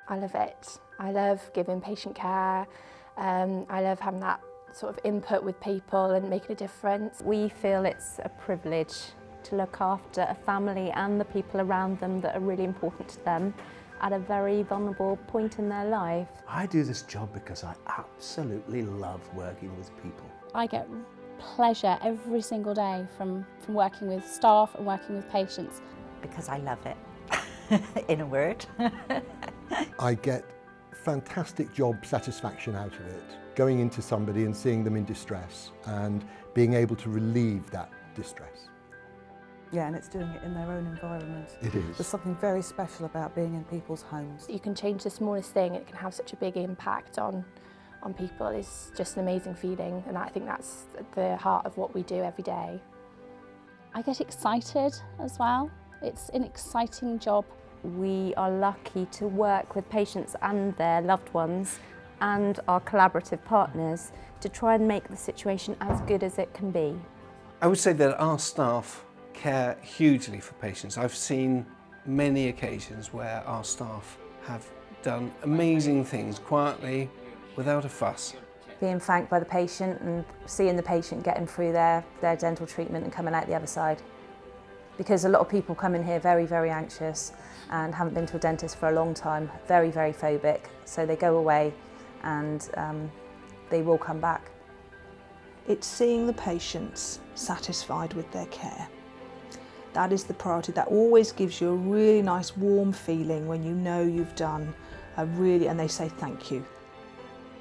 I love it. I love giving patient care. I love having that sort of input with people and making a difference. We feel it's a privilege to look after a family and the people around them that are really important to them at a very vulnerable point in their life. I do this job because I absolutely love working with people. I get pleasure every single day from working with staff and working with patients. Because I love it, in a word. I get fantastic job satisfaction out of it, going into somebody and seeing them in distress and being able to relieve that distress. Yeah, and it's doing it in their own environment. It is. There's something very special about being in people's homes. You can change the smallest thing, it can have such a big impact on people. It's just an amazing feeling, and I think that's the heart of what we do every day. I get excited as well. It's an exciting job. We are lucky to work with patients and their loved ones and our collaborative partners to try and make the situation as good as it can be. I would say that our staff care hugely for patients. I've seen many occasions where our staff have done amazing things quietly, without a fuss. Being thanked by the patient and seeing the patient getting through their dental treatment and coming out the other side. Because a lot of people come in here very, very anxious and haven't been to a dentist for a long time, very, very phobic. So they go away and they will come back. It's seeing the patients satisfied with their care. That is the priority. That always gives you a really nice warm feeling when you know you've done and they say thank you.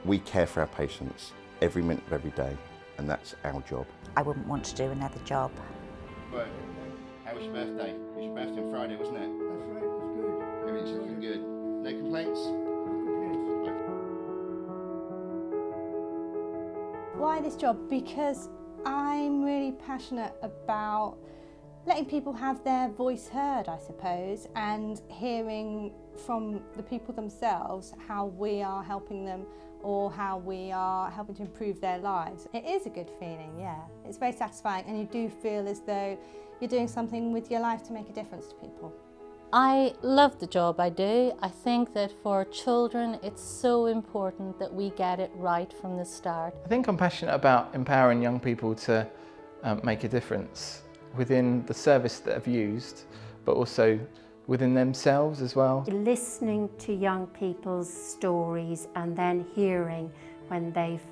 We care for our patients every minute of every day, and that's our job. I wouldn't want to do another job. Right. How was your birthday? It was your birthday on Friday, wasn't it? That's right, it was good. Everything's looking good. No complaints? Why this job? Because I'm really passionate about letting people have their voice heard, I suppose, and hearing from the people themselves how we are helping them or how we are helping to improve their lives. It is a good feeling, yeah. It's very satisfying, and you do feel as though you're doing something with your life to make a difference to people. I love the job I do. I think that for children it's so important that we get it right from the start. I think I'm passionate about empowering young people to make a difference within the service that they've used, but also within themselves as well. Listening to young people's stories and then hearing when they've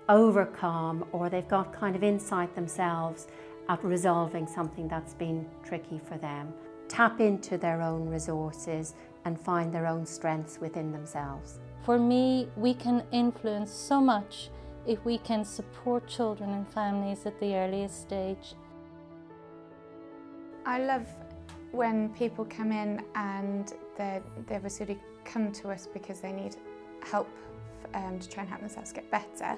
overcome or they've got kind of insight themselves at resolving something that's been tricky for them. Tap into their own resources and find their own strengths within themselves. For me, we can influence so much if we can support children and families at the earliest stage. I love when people come in and they've sort of come to us because they need help to try and help themselves get better.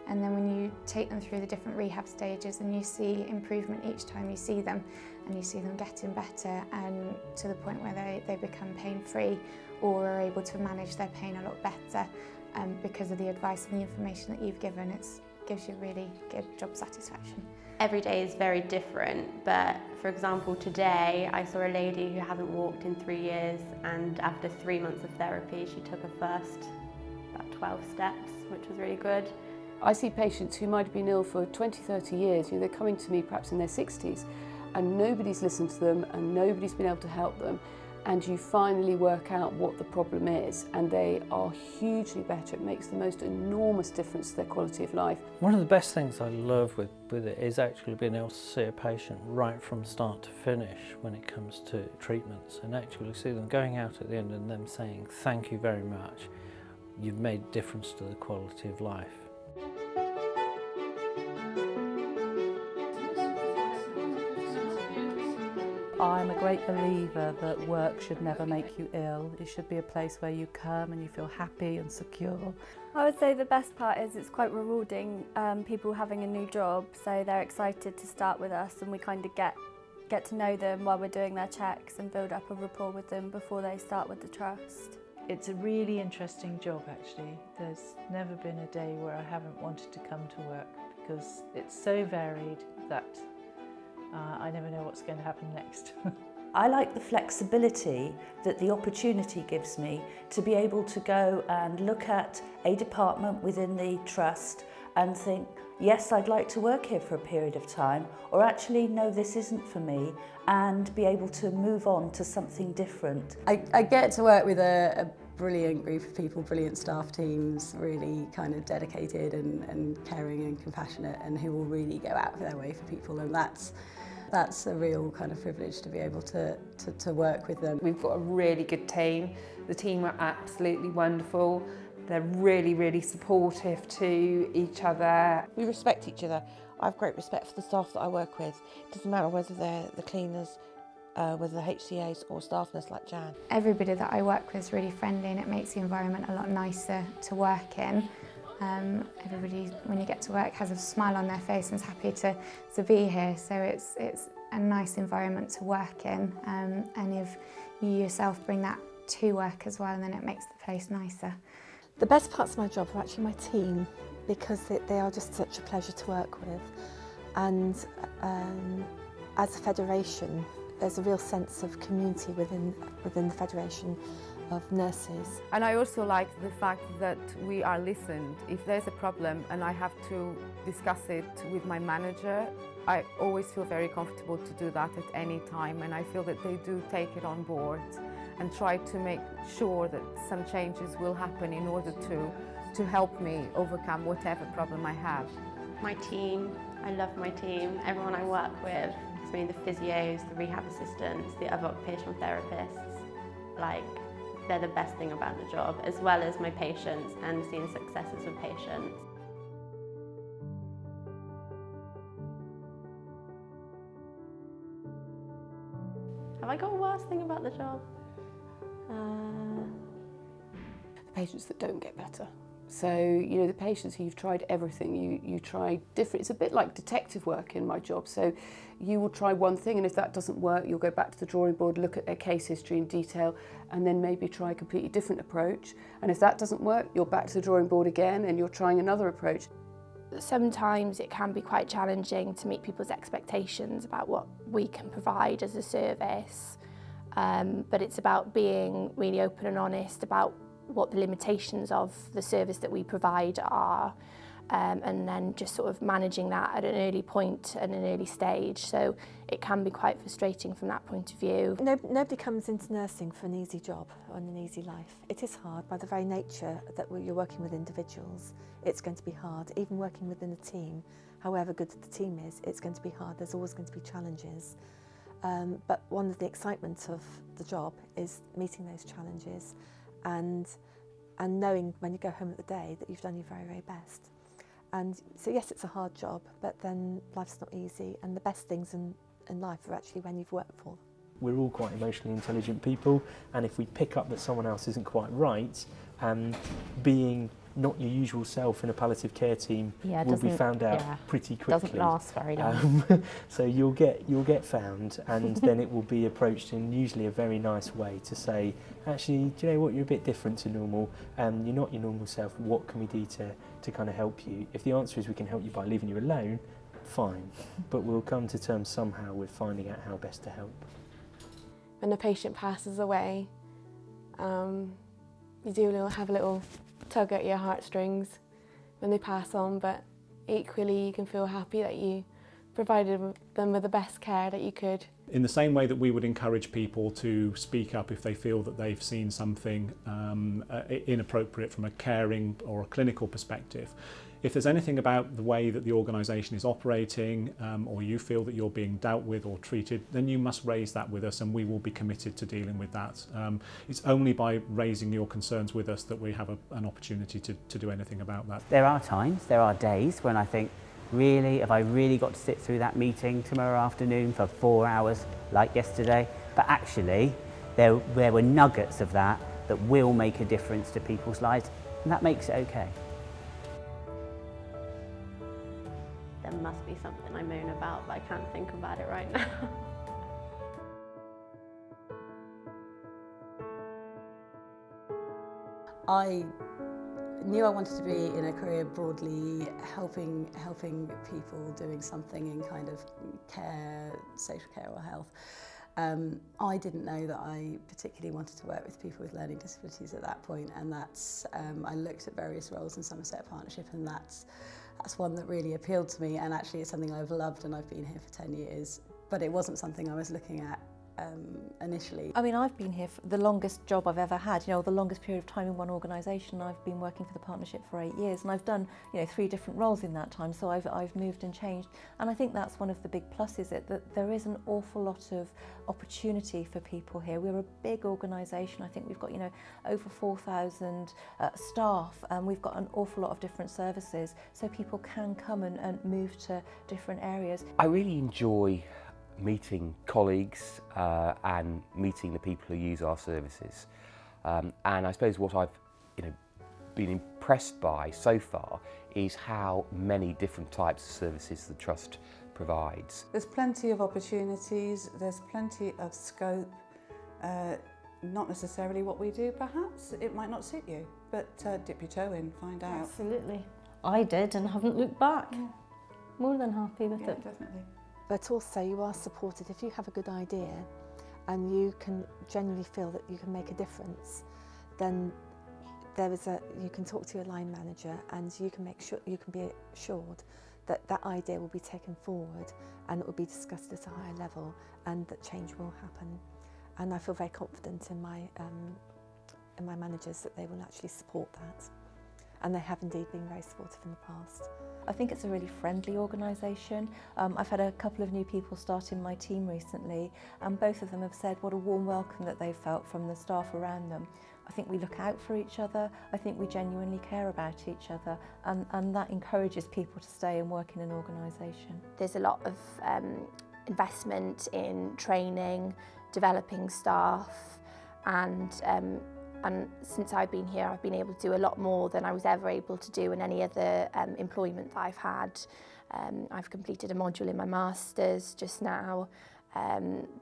And then when you take them through the different rehab stages and you see improvement each time you see them, and you see them getting better and to the point where they become pain-free or are able to manage their pain a lot better because of the advice and the information that you've given, it gives you really good job satisfaction. Every day is very different, but for example today I saw a lady who hadn't walked in 3 years, and after 3 months of therapy she took her first about 12 steps, which was really good. I see patients who might have been ill for 20, 30 years, they're coming to me perhaps in their 60s, and nobody's listened to them and nobody's been able to help them, and you finally work out what the problem is, and they are hugely better. It makes the most enormous difference to their quality of life. One of the best things I love with it is actually being able to see a patient right from start to finish when it comes to treatments, and actually see them going out at the end and them saying thank you very much, you've made a difference to the quality of life. I'm a great believer that work should never make you ill. It should be a place where you come and you feel happy and secure. I would say the best part is it's quite rewarding, people having a new job, so they're excited to start with us, and we kind of get to know them while we're doing their checks and build up a rapport with them before they start with the trust. It's a really interesting job actually. There's never been a day where I haven't wanted to come to work because it's so varied that I never know what's going to happen next. I like the flexibility that the opportunity gives me to be able to go and look at a department within the trust and think, yes, I'd like to work here for a period of time, or actually, no, this isn't for me, and be able to move on to something different. I get to work with a brilliant group of people, brilliant staff teams, really kind of dedicated and caring and compassionate, and who will really go out of their way for people, and that's a real kind of privilege to be able to work with them. We've got a really good team. The team are absolutely wonderful. They're really, really supportive to each other. We respect each other. I have great respect for the staff that I work with. It doesn't matter whether they're the cleaners, whether they're HCAs or staff nurse like Jan. Everybody that I work with is really friendly, and it makes the environment a lot nicer to work in. Everybody, when you get to work, has a smile on their face and is happy to be here. So it's a nice environment to work in, and if you yourself bring that to work as well, then it makes the place nicer. The best parts of my job are actually my team, because they are just such a pleasure to work with. And as a federation, there's a real sense of community within the Federation of Nurses. And I also like the fact that we are listened. If there's a problem and I have to discuss it with my manager, I always feel very comfortable to do that at any time, and I feel that they do take it on board and try to make sure that some changes will happen in order to help me overcome whatever problem I have. My team, I love my team. Everyone I work with, the physios, the rehab assistants, the other occupational therapists, like, they're the best thing about the job, as well as my patients and seeing successes with patients. Have I got a worse thing about the job? The patients that don't get better. So, you know, the patients who you've tried everything, you try different. It's a bit like detective work in my job. So you will try one thing, and if that doesn't work, you'll go back to the drawing board, look at their case history in detail, and then maybe try a completely different approach. And if that doesn't work, you're back to the drawing board again, and you're trying another approach. Sometimes it can be quite challenging to meet people's expectations about what we can provide as a service, but it's about being really open and honest about what the limitations of the service that we provide are, and then just sort of managing that at an early point and an early stage. So it can be quite frustrating from that point of view. Nobody comes into nursing for an easy job or an easy life. It is hard by the very nature that you're working with individuals. It's going to be hard, even working within a team. However good the team is, it's going to be hard. There's always going to be challenges. But one of the excitements of the job is meeting those challenges and knowing when you go home at the day that you've done your very, very best. And so yes, it's a hard job, but then life's not easy, and the best things in life are actually when you've worked for them. We're all quite emotionally intelligent people, and if we pick up that someone else isn't quite right, being not your usual self in a palliative care team will be found out pretty quickly. Doesn't last very long. So you'll get found, and then it will be approached in usually a very nice way to say, actually, do you know what, you're a bit different to normal, you're not your normal self, what can we do to kind of help you? If the answer is we can help you by leaving you alone, fine, but we'll come to terms somehow with finding out how best to help. When a patient passes away, you do have a little tug at your heartstrings when they pass on, but equally you can feel happy that you provided them with the best care that you could. In the same way that we would encourage people to speak up if they feel that they've seen something inappropriate from a caring or a clinical perspective, if there's anything about the way that the organisation is operating or you feel that you're being dealt with or treated, then you must raise that with us, and we will be committed to dealing with that. It's only by raising your concerns with us that we have an opportunity to do anything about that. There are times, there are days when I think, really, have I really got to sit through that meeting tomorrow afternoon for 4 hours like yesterday? But actually, there were nuggets of that will make a difference to people's lives, and that makes it okay. There must be something I moan about, but I can't think about it right now. I knew I wanted to be in a career broadly helping people, doing something in kind of care, social care or health. I didn't know that I particularly wanted to work with people with learning disabilities at that point, and that's I looked at various roles in Somerset Partnership, and that's one that really appealed to me, and actually it's something I've loved, and I've been here for 10 years, but it wasn't something I was looking at initially. I mean, I've been here for the longest job I've ever had, the longest period of time in one organisation. I've been working for the partnership for 8 years, and I've done 3 different roles in that time, so I've moved and changed, and I think that's one of the big pluses, that there is an awful lot of opportunity for people here. We're a big organisation. I think we've got over 4,000 staff, and we've got an awful lot of different services, so people can come and move to different areas. I really enjoy meeting colleagues and meeting the people who use our services, and I suppose what I've been impressed by so far is how many different types of services the Trust provides. There's plenty of opportunities, there's plenty of scope, not necessarily what we do perhaps, it might not suit you, but dip your toe in, find out. Absolutely. I did and haven't looked back. Yeah. More than happy with it. Definitely. But also you are supported if you have a good idea and you can genuinely feel that you can make a difference, then you can talk to your line manager and you can be assured that that idea will be taken forward and it will be discussed at a higher level and that change will happen. And I feel very confident in my managers that they will actually support that. And they have indeed been very supportive in the past. I think it's a really friendly organisation. I've had a couple of new people start in my team recently, and both of them have said what a warm welcome that they've felt from the staff around them. I think we look out for each other, I think we genuinely care about each other, and that encourages people to stay and work in an organisation. There's a lot of investment in training, developing staff, and since I've been here, I've been able to do a lot more than I was ever able to do in any other employment that I've had. I've completed a module in my Masters just now.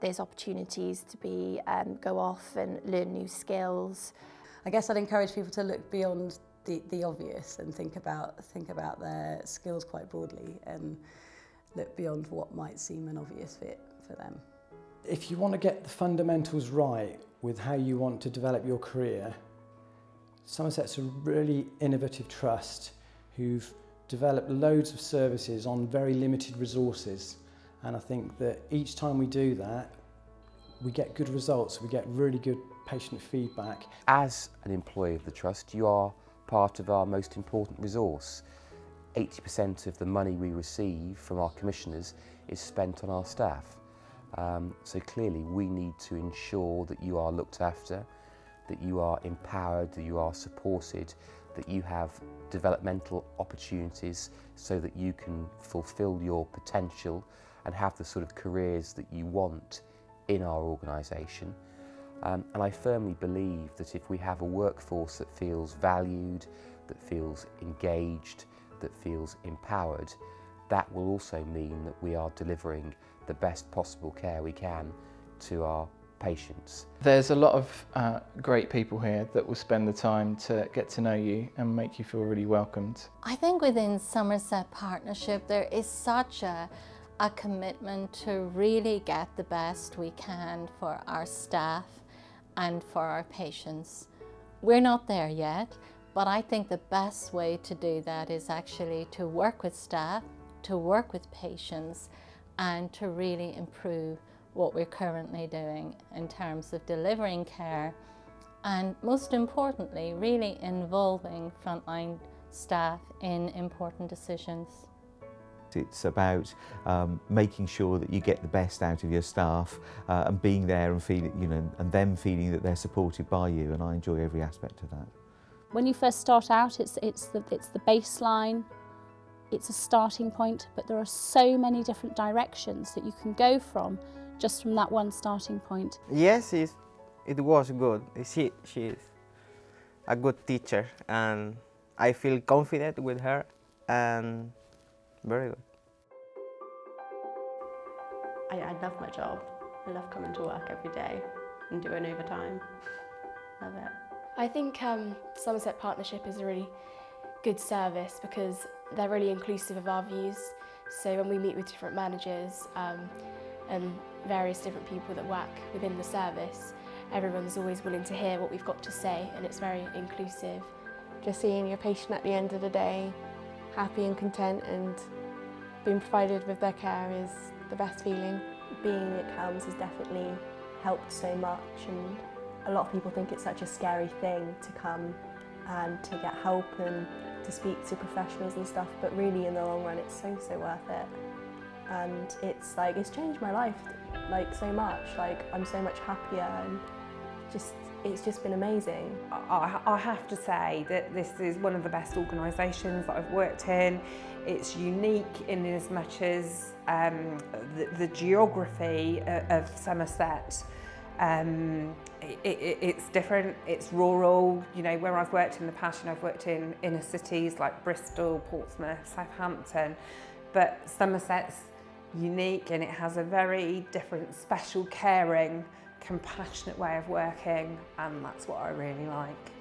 There's opportunities to go off and learn new skills. I guess I'd encourage people to look beyond the obvious and think about their skills quite broadly and look beyond what might seem an obvious fit for them. If you want to get the fundamentals right with how you want to develop your career, Somerset's a really innovative trust who've developed loads of services on very limited resources, and I think that each time we do that we get good results, we get really good patient feedback. As an employee of the Trust, you are part of our most important resource. 80% of the money we receive from our commissioners is spent on our staff. So clearly we need to ensure that you are looked after, that you are empowered, that you are supported, that you have developmental opportunities so that you can fulfil your potential and have the sort of careers that you want in our organisation. And I firmly believe that if we have a workforce that feels valued, that feels engaged, that feels empowered, that will also mean that we are delivering the best possible care we can to our patients. There's a lot of great people here that will spend the time to get to know you and make you feel really welcomed. I think within Somerset Partnership there is such a commitment to really get the best we can for our staff and for our patients. We're not there yet, but I think the best way to do that is actually to work with staff, to work with patients, and to really improve what we're currently doing in terms of delivering care and, most importantly, really involving frontline staff in important decisions. It's about making sure that you get the best out of your staff and being there and feeling, and them feeling that they're supported by you, and I enjoy every aspect of that. When you first start out, it's the baseline. It's a starting point, but there are so many different directions that you can go from just from that one starting point. Yes, it was good. She is a good teacher, and I feel confident with her, and very good. I love my job. I love coming to work every day and doing overtime. Love it. I think Somerset Partnership is a really good service because they're really inclusive of our views. So when we meet with different managers and various different people that work within the service. Everyone's always willing to hear what we've got to say, and it's very inclusive. Just seeing your patient at the end of the day happy and content and being provided with their care is the best feeling. Being at CAMS has definitely helped so much, and a lot of people think it's such a scary thing to come and to get help and to speak to professionals and stuff, but really in the long run it's so worth it. And it's changed my life so much. I'm so much happier, and it's just been amazing. I have to say that this is one of the best organisations that I've worked in. It's unique in as much as the geography of Somerset. It's different, it's rural. You know, where I've worked in the past, I've worked in inner cities like Bristol, Portsmouth, Southampton, but Somerset's unique and it has a very different, special, caring, compassionate way of working, and that's what I really like.